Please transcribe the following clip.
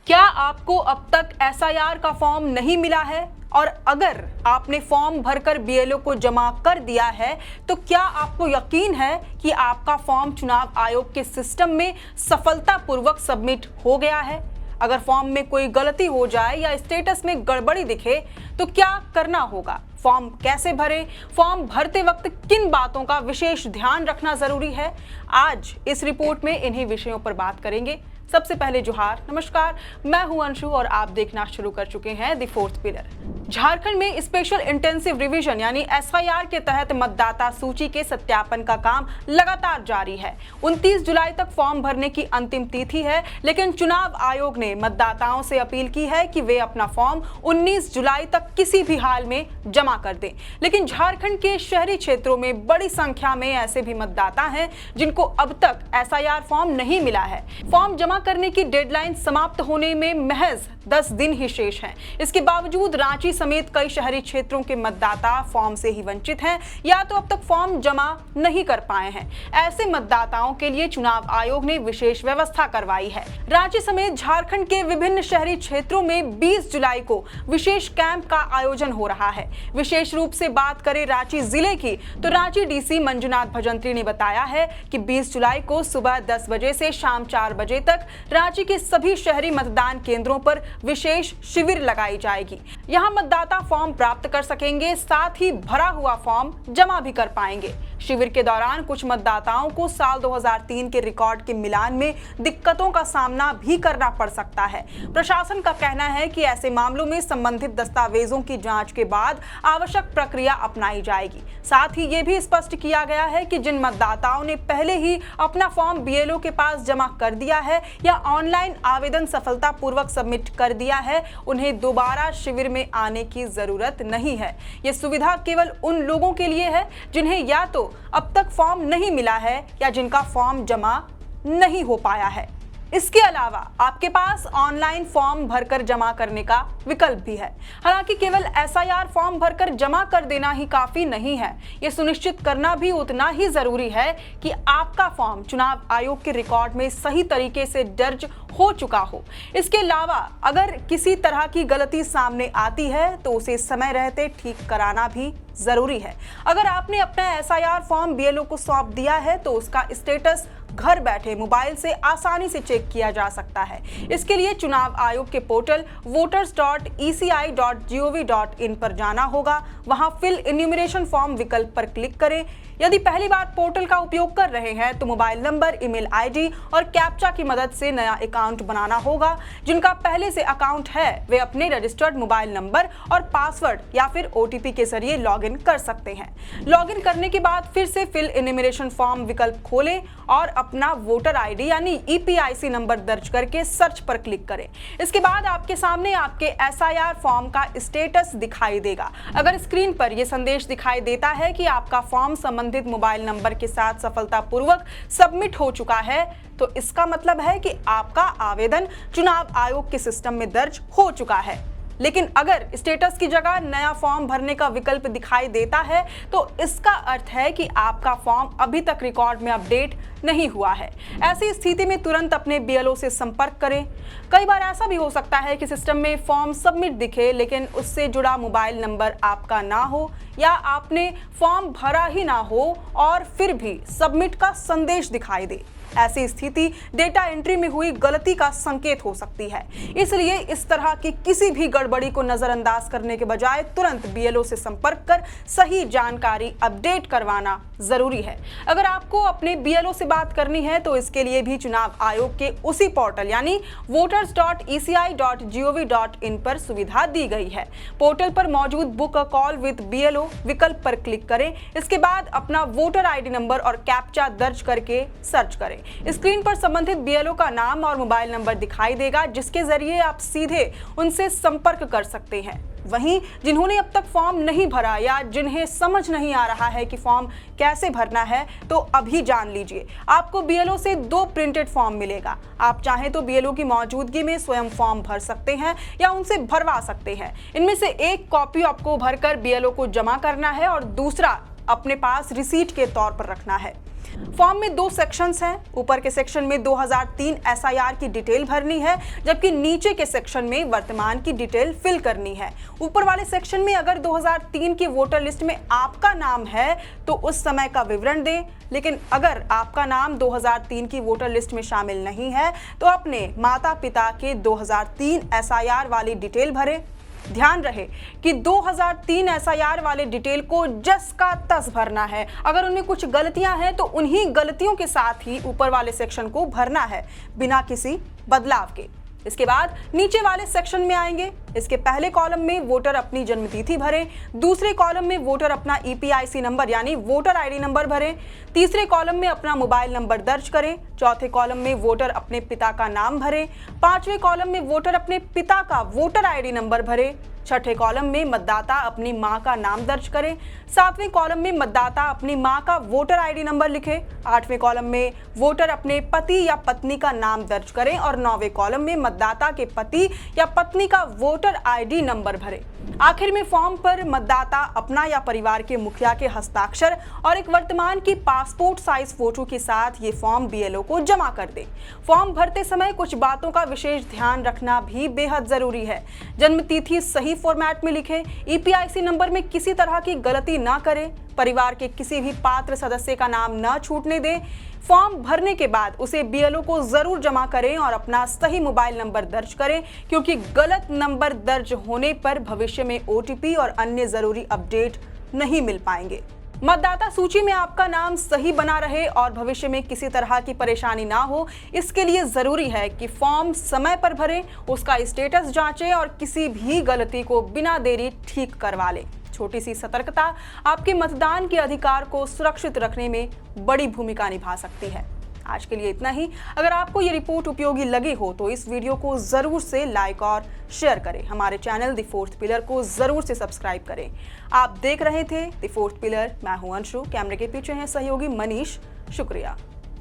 क्या आपको अब तक एसआईआर का फॉर्म नहीं मिला है? और अगर आपने फॉर्म भरकर बीएलओ को जमा कर दिया है तो क्या आपको यकीन है कि आपका फॉर्म चुनाव आयोग के सिस्टम में सफलतापूर्वक सबमिट हो गया है? अगर फॉर्म में कोई गलती हो जाए या स्टेटस में गड़बड़ी दिखे तो क्या करना होगा? फॉर्म कैसे भरें? फॉर्म भरते वक्त किन बातों का विशेष ध्यान रखना जरूरी है? आज इस रिपोर्ट में इन्हीं विषयों पर बात करेंगे। सबसे पहले जोहार, नमस्कार, मैं हूं अंशु और आप देखना शुरू कर चुके हैं द फोर्थ पिलर। झारखंड में स्पेशल इंटेंसिव रिवीजन यानी एसआईआर के तहत मतदाता सूची के सत्यापन का काम लगातार जारी है। 29 जुलाई तक फॉर्म भरने की अंतिम तिथि है, लेकिन चुनाव आयोग ने मतदाताओं से अपील की है कि वे अपना फॉर्म 19 जुलाई तक किसी भी हाल में जमा कर दें। लेकिन झारखंड के शहरी क्षेत्रों में बड़ी संख्या में ऐसे भी मतदाता हैं जिनको अब तक एसआईआर फॉर्म नहीं मिला है। फॉर्म जमा करने की डेडलाइन समाप्त होने में महज 10 दिन ही शेष हैं। इसके बावजूद रांची समेत कई शहरी क्षेत्रों के मतदाता फॉर्म से ही वंचित हैं या तो अब तक फॉर्म जमा नहीं कर पाए हैं। ऐसे मतदाताओं के लिए चुनाव आयोग ने विशेष व्यवस्था करवाई है। रांची समेत झारखंड के विभिन्न शहरी क्षेत्रों में 20 जुलाई को विशेष कैंप का आयोजन हो रहा है। विशेष रूप से बात करें रांची जिले की तो रांची डीसी मंजुनाथ भजंत्री ने बताया है कि 20 जुलाई को सुबह 10 बजे से शाम 4 बजे तक रांची के सभी शहरी मतदान केंद्रों पर विशेष शिविर लगाई जाएगी। यहां मतदाता फॉर्म प्राप्त कर सकेंगे, साथ ही भरा हुआ फॉर्म जमा भी कर पाएंगे। शिविर के दौरान कुछ मतदाताओं को साल 2003 के रिकॉर्ड के मिलान में दिक्कतों का सामना भी करना पड़ सकता है। प्रशासन का कहना है कि ऐसे मामलों में संबंधित दस्तावेजों की जांच के बाद आवश्यक प्रक्रिया अपनाई जाएगी। साथ ही ये भी स्पष्ट किया गया है कि जिन मतदाताओं ने पहले ही अपना फॉर्म बीएलओ के पास जमा कर दिया है या ऑनलाइन आवेदन सफलतापूर्वक सबमिट कर दिया है, उन्हें दोबारा शिविर में आने की जरूरत नहीं है। यह सुविधा केवल उन लोगों के लिए है जिन्हें या तो अब तक फॉर्म नहीं मिला है या जिनका फॉर्म जमा नहीं हो पाया है। इसके अलावा आपके पास ऑनलाइन फॉर्म भरकर जमा करने का विकल्प भी है। हालांकि केवल एसआईआर फॉर्म भरकर जमा कर देना ही काफी नहीं है, ये सुनिश्चित करना भी उतना ही जरूरी है कि आपका फॉर्म चुनाव आयोग के रिकॉर्ड में सही तरीके से दर्ज हो चुका हो। इसके अलावा अगर किसी तरह की गलती सामने आती है तो उसे समय रहते ठीक कराना भी जरूरी है। अगर आपने अपना एसआईआर फॉर्म बीएलओ को सौंप दिया है तो उसका स्टेटस घर बैठे मोबाइल से आसानी से चेक किया जा सकता है। इसके लिए चुनाव आयोग के पोर्टल voters.eci.gov.in पर जाना होगा। वहां फिल इन्यूमरेशन फॉर्म विकल्प पर क्लिक करें। यदि पहली बार पोर्टल का उपयोग कर रहे हैं तो मोबाइल नंबर, ईमेल आईडी और कैप्चा की मदद से नया अकाउंट बनाना होगा। जिनका पहले से अकाउंट है वे अपने रजिस्टर्ड मोबाइल नंबर और पासवर्ड या फिर ओटीपी के जरिए लॉगिन कर सकते हैं। लॉगिन करने के बाद फिर से फिल इन्यूमरेशन फॉर्म विकल्प खोलें और अपना वोटर आईडी यानी ईपीआईसी नंबर दर्ज करके सर्च पर क्लिक करें। इसके बाद आपके सामने आपके एसआईआर फॉर्म का स्टेटस दिखाई देगा। अगर स्क्रीन पर यह संदेश दिखाई देता है कि आपका फॉर्म संबंधित मोबाइल नंबर के साथ सफलतापूर्वक सबमिट हो चुका है तो इसका मतलब है कि आपका आवेदन चुनाव आयोग के सिस्टम में दर्ज हो चुका है। लेकिन अगर स्टेटस की जगह नया फॉर्म भरने का विकल्प दिखाई देता है तो इसका अर्थ है कि आपका फॉर्म अभी तक रिकॉर्ड में अपडेट नहीं हुआ है। ऐसी स्थिति में तुरंत अपने बीएलओ से संपर्क करें। कई बार ऐसा भी हो सकता है कि सिस्टम में फॉर्म सबमिट दिखे लेकिन उससे जुड़ा मोबाइल नंबर आपका ना हो या आपने फॉर्म भरा ही ना हो और फिर भी सबमिट का संदेश दिखाई दे। ऐसी स्थिति डेटा एंट्री में हुई गलती का संकेत हो सकती है। इसलिए इस तरह की किसी भी गड़बड़ी को नजरअंदाज करने के बजाय तुरंत बीएलओ से संपर्क कर सही जानकारी अपडेट करवाना जरूरी है। अगर आपको अपने बीएलओ से बात करनी है तो इसके लिए भी चुनाव आयोग के उसी पोर्टल यानी voters.eci.gov.in पर सुविधा दी गई है। पोर्टल पर मौजूद book a call with BLO विकल्प पर क्लिक करें। इसके बाद अपना वोटर आईडी नंबर और कैप्चा दर्ज करके सर्च करें। स्क्रीन पर संबंधित बीएलओ का नाम और मोबाइल नंबर दिखाई देगा जिसके जरिए आप सीधे उनसे संपर्क कर सकते हैं। वहीं जिन्होंने अब तक फॉर्म नहीं भरा या जिन्हें समझ नहीं आ रहा है कि फॉर्म कैसे भरना है तो अभी जान लीजिए, आपको बीएलओ से 2 प्रिंटेड फॉर्म मिलेगा। आप चाहें तो बीएलओ की मौजूदगी में स्वयं फॉर्म भर सकते हैं या उनसे भरवा सकते हैं। इनमें से एक कॉपी आपको भरकर बीएलओ को जमा करना है और दूसरा अपने पास रिसीट के तौर पर रखना है। फॉर्म में 2 सेक्शंस हैं। ऊपर के सेक्शन में 2003 एसआईआर की डिटेल भरनी है, जबकि नीचे के सेक्शन में वर्तमान की डिटेल फिल करनी है। ऊपर वाले सेक्शन में अगर 2003 की वोटर लिस्ट में आपका नाम है तो उस समय का विवरण दें, लेकिन अगर आपका नाम 2003 की वोटर लिस्ट में शामिल नहीं है तो अपने माता पिता के 2003 एसआईआर वाली डिटेल भरें। ध्यान रहे कि 2003 एसआईआर वाले डिटेल को जस का तस भरना है। अगर उनमें कुछ गलतियां हैं तो उन्हीं गलतियों के साथ ही ऊपर वाले सेक्शन को भरना है, बिना किसी बदलाव के। इसके बाद नीचे वाले सेक्शन में आएंगे। इसके पहले कॉलम में वोटर अपनी जन्मतिथि भरें, दूसरे कॉलम में वोटर अपना ईपीआईसी नंबर यानी वोटर आईडी नंबर भरें, तीसरे कॉलम में अपना मोबाइल नंबर दर्ज करें, चौथे कॉलम में वोटर अपने पिता का नाम भरें, पांचवें कॉलम में वोटर अपने पिता का वोटर आईडी नंबर भरें, छठे कॉलम में मतदाता अपनी मां का नाम दर्ज करें, सातवें कॉलम में मतदाता अपनी मां का वोटर आईडी नंबर लिखें, आठवें कॉलम में वोटर अपने पति या पत्नी का नाम दर्ज करें और नौवें कॉलम में मतदाता के पति या पत्नी का वोटर आईडी नंबर भरें। आखिर में फॉर्म पर मतदाता अपना या परिवार के मुखिया के हस्ताक्षर और एक वर्तमान की पासपोर्ट साइज फोटो के साथ ये फॉर्म बीएलओ को जमा कर दे। फॉर्म भरते समय कुछ बातों का विशेष ध्यान रखना भी बेहद जरूरी है। जन्मतिथि सही फॉर्मेट में लिखें, ईपीआईसी नंबर में किसी तरह की गलती ना करें, परिवार के किसी भी पात्र सदस्य का नाम न छूटने दें। फॉर्म भरने के बाद उसे बीएलओ को जरूर जमा करें और अपना सही मोबाइल नंबर दर्ज करें, क्योंकि गलत नंबर दर्ज होने पर भविष्य में ओटीपी और अन्य जरूरी अपडेट नहीं मिल पाएंगे। मतदाता सूची में आपका नाम सही बना रहे और भविष्य में किसी तरह की परेशानी ना हो, इसके लिए जरूरी है कि फॉर्म समय पर भरें, उसका स्टेटस जांचें और किसी भी गलती को बिना देरी ठीक करवा लें। छोटी सी सतर्कता आपके मतदान के अधिकार को सुरक्षित रखने में बड़ी भूमिका निभा सकती है। आज के लिए इतना ही। अगर आपको ये रिपोर्ट उपयोगी लगी हो तो इस वीडियो को जरूर से लाइक और शेयर करें। हमारे चैनल द फोर्थ पिलर को जरूर से सब्सक्राइब करें। आप देख रहे थे द फोर्थ पिलर। मैं हूं अंशु, कैमरे के पीछे हैं सहयोगी मनीष। शुक्रिया।